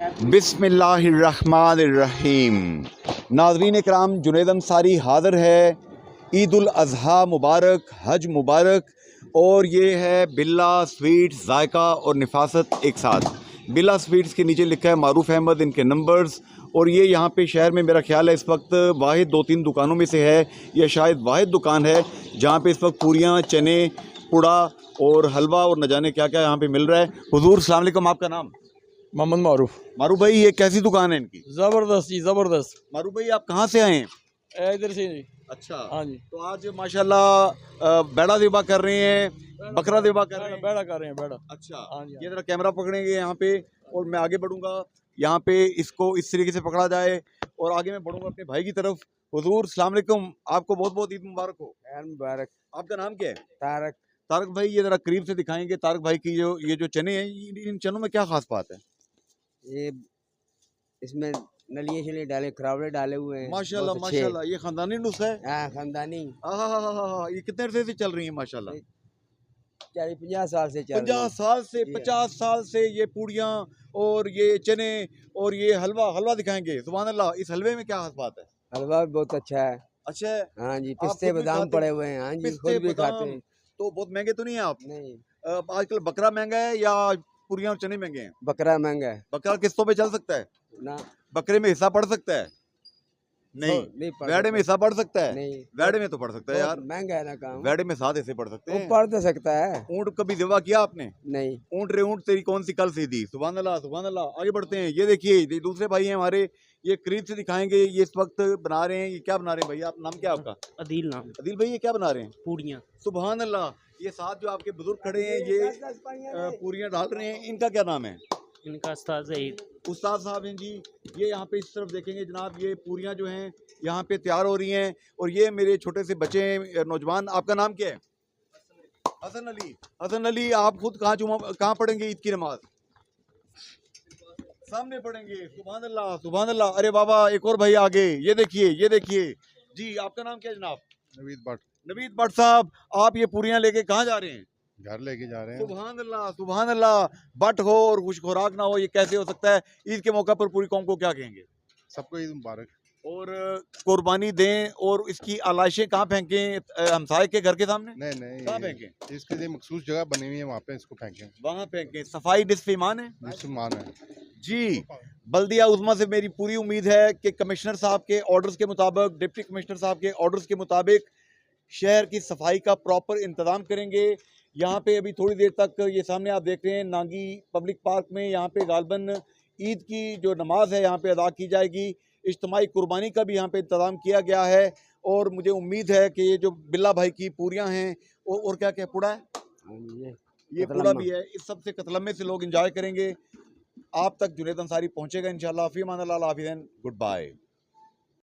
बिस्मिल्लाहिर्रहमानिर्रहीम। नाज़रीन इकराम, जुनैद अंसारी हाज़िर है। ईद उल अज़हा मुबारक, हज मुबारक। और ये है बिल्ला स्वीट्स, जायका और नफासत एक साथ। बिल्ला स्वीट्स के नीचे लिखा है मारूफ़ अहमद, इनके नंबर्स। और ये यहाँ पे शहर में मेरा ख्याल है इस वक्त वाहिद 2-3 दुकानों में से है, या शायद वाहिद दुकान है जहाँ पे इस वक्त पूरियाँ, चने, पुड़ा और हलवा और न जाने क्या क्या यहाँ पे मिल रहा है। हुजूर अस्सलाम वालेकुम, आपका नाम? मोहम्मद मारूफ। मारूफ भाई, ये कैसी दुकान है इनकी? जबरदस्त जी, जबरदस्त। मारूफ भाई, आप कहाँ से आए हैं? इधर से जी। अच्छा, हाँ जी। तो आज माशाल्लाह बेड़ा ज़िबा कर रहे हैं, बकरा ज़िबा कर रहे हैं। बेड़ा कर रहे हैं, बेड़ा। अच्छा, हाँ जी। ये जरा कैमरा पकड़ेंगे यहाँ पे और मैं आगे बढ़ूंगा। यहाँ पे इसको इस तरीके से पकड़ा जाए और आगे मैं बढ़ूंगा अपने भाई की तरफ। हुजूर अस्सलाम वालेकुम, आपको बहुत बहुत ईद मुबारक हो। मुबारक। आपका नाम क्या है? तारक। तारक भाई, ये जरा करीब से दिखाएंगे तारक भाई की ये जो चने हैं, इन चनों में क्या खास बात है? ये इसमें नलिये शलिये डाले, खरावड़े डाले हुए हैं। माशाल्लाह माशाल्लाह, ये खानदानी नुस्खा है। हाँ, खानदानी। ये कितने अरसे से चल रही है माशाल्लाह? 40-50 साल से चल रही 50 साल से, 50 साल से ये पूड़ियाँ और ये चने और ये हलवा दिखाएंगे। सुभान अल्लाह, इस हलवे में क्या खास बात है? हलवा भी बहुत अच्छा है। अच्छा है। हाँ जी, आप पिस्ते खुद भी बादाम खाते पड़े हैं? हुए हैं। हाँ जी, पिस्ते खुद भी खाते बादाम हैं। तो बहुत महंगे तो नहीं है आप? नहीं, आजकल बकरा महंगा है या पूड़ियाँ और चने महंगे हैं? बकरा महंगा है बकरा किस्तों पे चल सकता है? ना। बकरे में हिस्सा पड़ सकता है? नहीं। नहीं वेड़े में हिस्सा पड़ सकता है? नहीं, वेड़े में तो पड़ सकता है यार। महंगा है ना काम। वेड़े में 7 हिस्से पड़ सकते वो हैं। पढ़ तो सकता है। ऊंट कभी ज़िबा किया आपने? नहीं। ऊंट रे ऊंट, तेरी कौन सी कल सीधी। सुभान अल्लाह सुभान अल्लाह। आगे बढ़ते हैं। ये देखिए, ये दूसरे भाई हैं हमारे, ये करीब से दिखाएंगे। ये इस वक्त बना रहे हैं, ये क्या बना रहे हैं भैया? आप नाम क्या है आपका? अदील नाम। अदील भाई, ये क्या बना रहे हैं? पूड़ियाँ। सुभान अल्लाह। ये साथ जो आपके बुजुर्ग खड़े हैं, ये पूरियाँ डाल रहे हैं, इनका क्या नाम है? इनका उस्ताद ज़हीर। उस्ताद साहब हैं जी। ये यहाँ पे इस तरफ देखेंगे जनाब, ये पूरियाँ जो हैं यहाँ पे तैयार हो रही हैं। और ये मेरे छोटे से बच्चे हैं, नौजवान। आपका नाम क्या है? हसन अली। हसन अली, आप खुद कहाँ पढ़ेंगे ईद की नमाज? सामने पढ़ेंगे। सुभान अल्लाह सुभान अल्लाह। अरे बाबा, एक और भाई आगे। ये देखिए, ये देखिए जी। आपका नाम क्या है जनाब? नवीद भट्ट। नवीद भट्ट साहब, आप ये पूरियाँ लेके कहाँ जा रहे हैं? घर लेके जा रहे हैं। सुभान अल्लाह सुभान अल्लाह। बट हो और खुश खुराक ना हो, ये कैसे हो सकता है? ईद के मौका पर पूरी कौम को क्या कहेंगे? सबको ईद मुबारक। और कुर्बानी दें। और इसकी आलाइशें कहाँ फेंकें? हमसाये के घर के सामने? नहीं कहाँ नहीं, फेंकें? इसके लिए मखसूस जगह बनी हुई है, वहाँ पे इसको फेंकें। वहाँ फेंकें। सफाई निस्फ़ ईमान है मुसलमान है जी। बल्दिया उज़्मा से मेरी पूरी उम्मीद है कि कमिश्नर साहब के ऑर्डर्स के मुताबिक, डिप्टी कमिश्नर साहब के ऑर्डर्स के मुताबिक शहर की सफाई का प्रॉपर इंतज़ाम करेंगे। यहाँ पे अभी थोड़ी देर तक ये सामने आप देख रहे हैं नांगी पब्लिक पार्क में, यहाँ पे गालबन ईद की जो नमाज है यहाँ पे अदा की जाएगी। इज्तिमाई कुर्बानी का भी यहाँ पे इंतज़ाम किया गया है। और मुझे उम्मीद है कि ये जो बिल्ला भाई की पूरियाँ हैं और क्या क्या पुड़ा है, ये पुड़ा भी है, इस सब से कतलम्मे से लोग इंजॉय करेंगे। आप तक जुनैद अंसारी पहुँचेगा इंशाअल्लाह। फ़ी अमान अल्लाह, हाफ़िज़, गुड बाय।